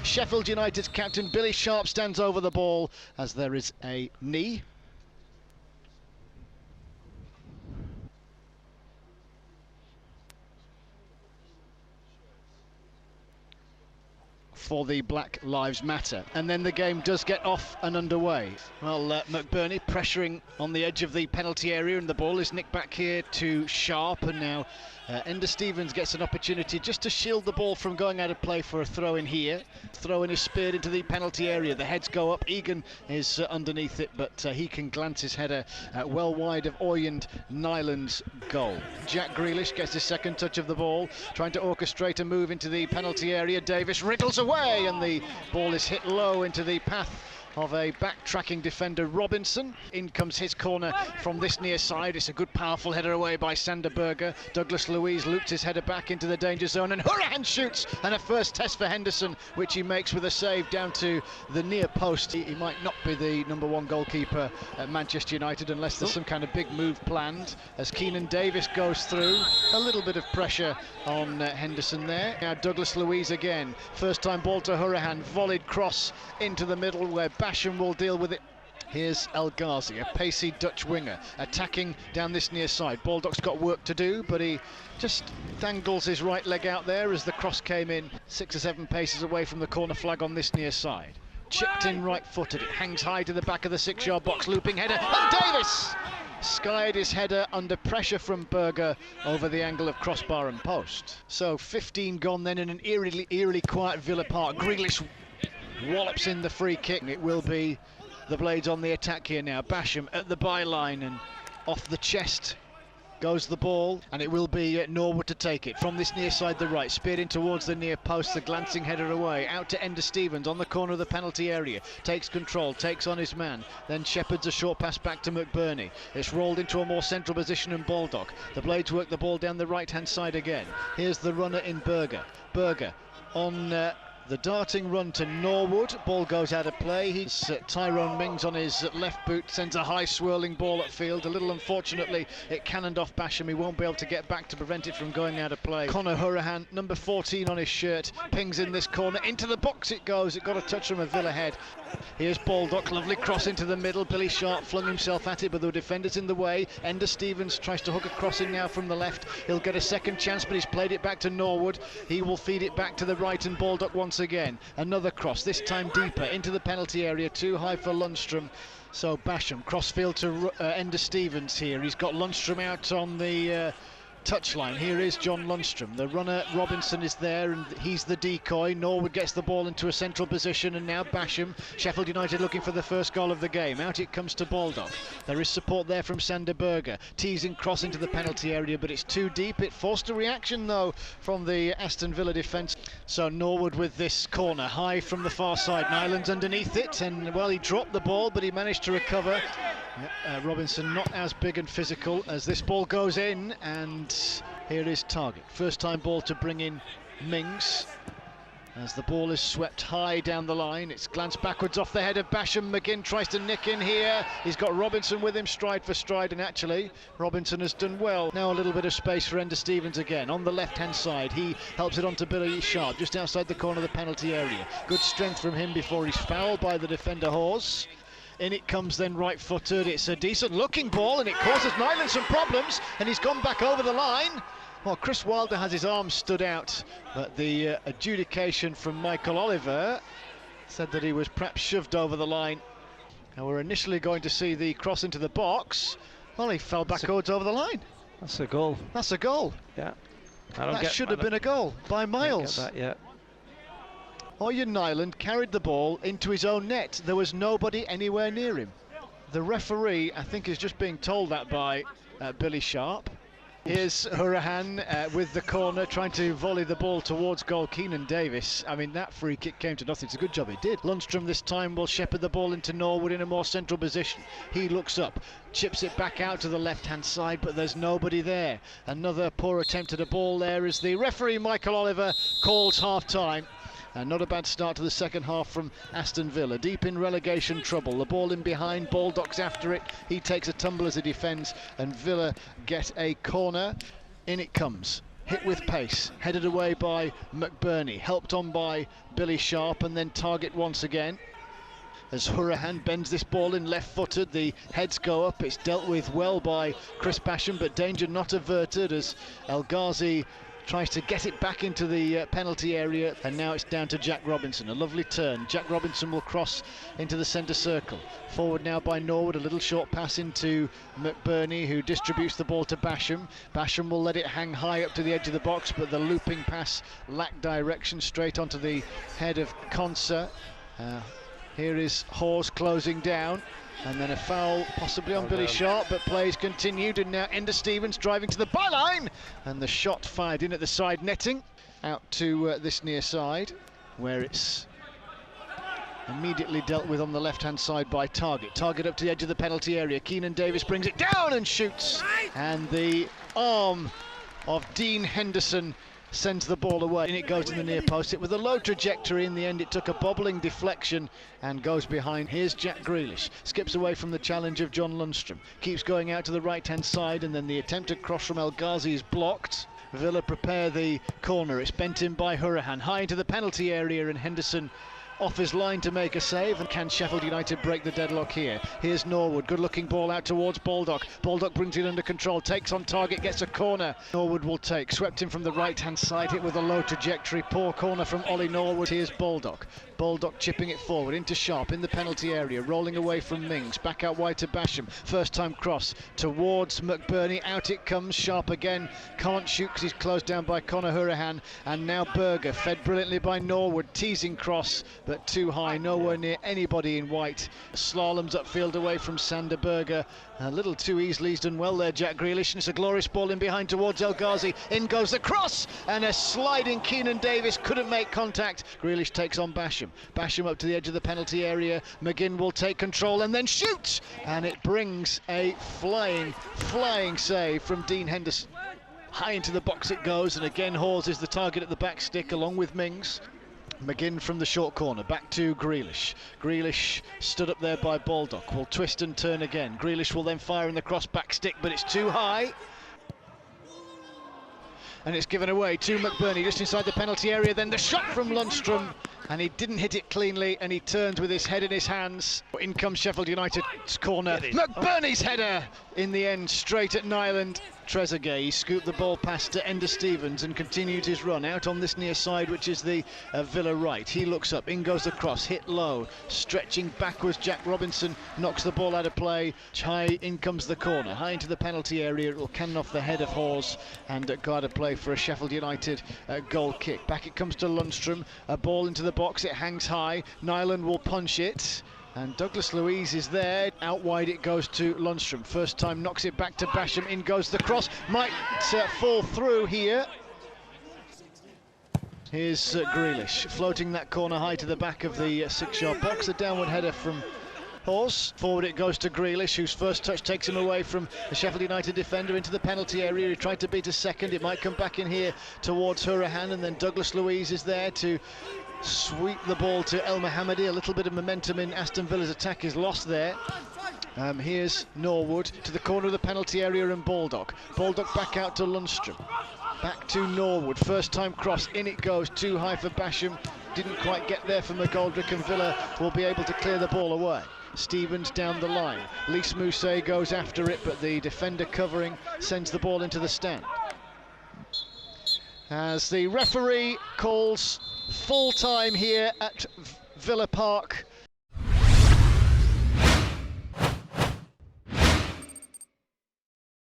Sheffield United's captain Billy Sharp stands over the ball as there is a knee. For the Black Lives Matter, and then the game does get off and underway. Well, McBurney pressuring on the edge of the penalty area, and the ball is nicked back here to Sharp, and now Ender Stevens gets an opportunity just to shield the ball from going out of play for a throw in here. Throw in is speared into the penalty area, the heads go up, Egan is underneath it, but he can glance his header well wide of Oyand Nyland's goal. Jack Grealish gets his second touch of the ball, trying to orchestrate a move into the penalty area. Davis wriggles away, and the ball is hit low into the path of a backtracking defender, Robinson. In comes his corner from this near side. It's a good powerful header away by Sander Berge. Douglas Luiz loops his header back into the danger zone, and Hourihane shoots, and a first test for Henderson, which he makes with a save down to the near post. He might not be the #1 goalkeeper at Manchester United unless there's some kind of big move planned, as Keenan Davis goes through. A little bit of pressure on Henderson there. Now Douglas Luiz again, first time ball to Hourihane, volleyed cross into the middle where Basham will deal with it. Here's El Ghazi, a pacey Dutch winger, attacking down this near side. Baldock's got work to do, but he just dangles his right leg out there as the cross came in 6 or 7 paces away from the corner flag on this near side. Chipped in right-footed, it hangs high to the back of the 6-yard box, looping header, and Davis skied his header under pressure from Berge over the angle of crossbar and post. So 15 gone then in an eerily quiet Villa Park. Grealish wallops in the free kick. It will be the Blades on the attack here now. Basham at the byline, and off the chest goes the ball, and it will be Norwood to take it from this near side, the right, speared in towards the near post, the glancing header away, out to Ender Stevens on the corner of the penalty area, takes control, takes on his man, then shepherds a short pass back to McBurney. It's rolled into a more central position in Baldock. The Blades work the ball down the right hand side again. Here's the runner in Berge on the darting run to Norwood. Ball goes out of play. He's Tyrone Mings on his left boot, sends a high swirling ball at field. A little unfortunately, it cannoned off Basham. He won't be able to get back to prevent it from going out of play. Conor Hourihane, number 14 on his shirt, pings in this corner. Into the box it goes. It got a touch from a Villa head. Here's Baldock, lovely cross into the middle. Billy Sharp flung himself at it, but there were defenders in the way. Ender Stevens tries to hook a cross in now from the left. He'll get a second chance, but he's played it back to Norwood. He will feed it back to the right, and Baldock once again. Another cross, this time deeper into the penalty area, too high for Lundstrom. So Basham, crossfield to Ender Stevens here. He's got Lundstrom out on the touchline. Here is John Lundstrom. The runner Robinson is there, and he's the decoy. Norwood gets the ball into a central position, and now Basham. Sheffield United looking for the first goal of the game. Out it comes to Baldock. There is support there from Sander Berge. Teasing cross into the penalty area, but it's too deep. It forced a reaction though from the Aston Villa defence. So Norwood with this corner, high from the far side. Nyland's underneath it, and well, he dropped the ball, but he managed to recover. Robinson not as big and physical as this ball goes in, and here is Target. First time ball to bring in Mings as the ball is swept high down the line. It's glanced backwards off the head of Basham. McGinn tries to nick in here. He's got Robinson with him stride for stride, and actually Robinson has done well. Now a little bit of space for Ender Stevens again on the left hand side. He helps it on to Billy Sharp just outside the corner of the penalty area. Good strength from him before he's fouled by the defender Hawes. In it comes then right-footed. It's a decent looking ball, and it causes Nyland some problems, and he's gone back over the line. Well, Chris Wilder has his arm stood out, but the adjudication from Michael Oliver said that he was perhaps shoved over the line. And we're initially going to see the cross into the box. Well, he fell backwards over the line. That's a goal. That's a goal. Yeah. That should have been a goal by miles. I don't get that yet. Oyand Nyland carried the ball into his own net. There was nobody anywhere near him. The referee, I think, is just being told that by Billy Sharp. Here's Hourihane with the corner, trying to volley the ball towards goal. Keenan Davis, I mean, that free kick came to nothing. It's a good job it did. Lundstrom this time will shepherd the ball into Norwood in a more central position. He looks up, chips it back out to the left-hand side, but there's nobody there. Another poor attempt at a ball there as the referee, Michael Oliver, calls half-time. And not a bad start to the second half from Aston Villa. Deep in relegation trouble. The ball in behind, Baldock's after it. He takes a tumble as he defends, and Villa get a corner. In it comes. hit with pace, headed away by McBurney, helped on by Billy Sharp, and then Target once again. As Hourihan bends this ball in left-footed, the heads go up. It's dealt with well by Chris Basham, but danger not averted as El Ghazi tries to get it back into the penalty area, and now it's down to Jack Robinson. A lovely turn. Jack Robinson will cross into the centre circle. Forward now by Norwood, a little short pass into McBurney, who distributes the ball to Basham. Basham will let it hang high up to the edge of the box, but the looping pass lacked direction, straight onto the head of Konsa. Here is Hawes closing down, and then a foul possibly on Billy Sharp, but plays continued, and now Enda Stevens driving to the byline, and the shot fired in at the side netting, out to this near side, where it's immediately dealt with on the left-hand side by Target. Target up to the edge of the penalty area. Keenan Davis brings it down and shoots, and the arm of Dean Henderson sends the ball away, and it goes to the near post. It was a low trajectory. In the end, it took a bobbling deflection and goes behind. Here's Jack Grealish, skips away from the challenge of John Lundstrom, keeps going out to the right-hand side, and then the attempted cross from El Ghazi is blocked. Villa prepare the corner. It's bent in by Hourihan, high into the penalty area, and Henderson off his line to make a save. And can Sheffield United break the deadlock here? Here's Norwood, good looking ball out towards Baldock. Baldock brings it under control, takes on Target, gets a corner. Norwood will take, swept in from the right hand side, hit with a low trajectory, poor corner from Ollie Norwood. Here's Baldock. Baldock chipping it forward into Sharp in the penalty area, rolling away from Mings, back out wide to Basham. First time cross towards McBurney, out it comes. Sharp again, can't shoot because he's closed down by Conor Hourihan, and now Berger, fed brilliantly by Norwood, teasing cross but too high, nowhere near anybody in white. Slaloms upfield away from Sander Berger, a little too easily. He's done well there, Jack Grealish, and it's a glorious ball in behind towards El Ghazi. In goes the cross, and a sliding Keenan Davis couldn't make contact. Grealish takes on Basham. Basham up to the edge of the penalty area. McGinn will take control and then shoots, and it brings a flying save from Dean Henderson. High into the box it goes, and again Hawes is the target at the back stick along with Mings. McGinn from the short corner, back to Grealish. Grealish stood up there by Baldock, will twist and turn again. Grealish will then fire in the cross back stick, but it's too high. And it's given away to McBurney just inside the penalty area. Then the shot from Lundstrom, and he didn't hit it cleanly, and he turns with his head in his hands. In comes Sheffield United's corner. McBurney's header in the end, straight at Nyland. Trezeguet, he scooped the ball past to Enda Stevens and continued his run out on this near side, which is the Villa right. He looks up, in goes the cross, hit low, stretching backwards. Jack Robinson knocks the ball out of play. High in comes the corner, high into the penalty area. It will cannon off the head of Hawes and go out of play for a Sheffield United goal kick. Back it comes to Lundstrom, a ball into the box, it hangs high. Nyland will punch it, and Douglas Luiz is there. Out wide it goes to Lundstrom. First time knocks it back to Basham. In goes the cross. Might fall through here. Here's Grealish floating that corner high to the back of the 6-yard box. The downward header from Hawes. Forward it goes to Grealish, whose first touch takes him away from the Sheffield United defender into the penalty area. He tried to beat a second. It might come back in here towards Hourihan, and then Douglas Luiz is there to sweep the ball to El Mohammadi. A little bit of momentum in Aston Villa's attack is lost there. Here's Norwood to the corner of the penalty area, and Baldock. Baldock back out to Lundstrom. Back to Norwood. First time cross, in it goes, too high for Basham. Didn't quite get there for McGoldrick, and Villa will be able to clear the ball away. Stevens down the line. Lys Mousset goes after it, but the defender covering sends the ball into the stand. As the referee calls full time here at Villa Park.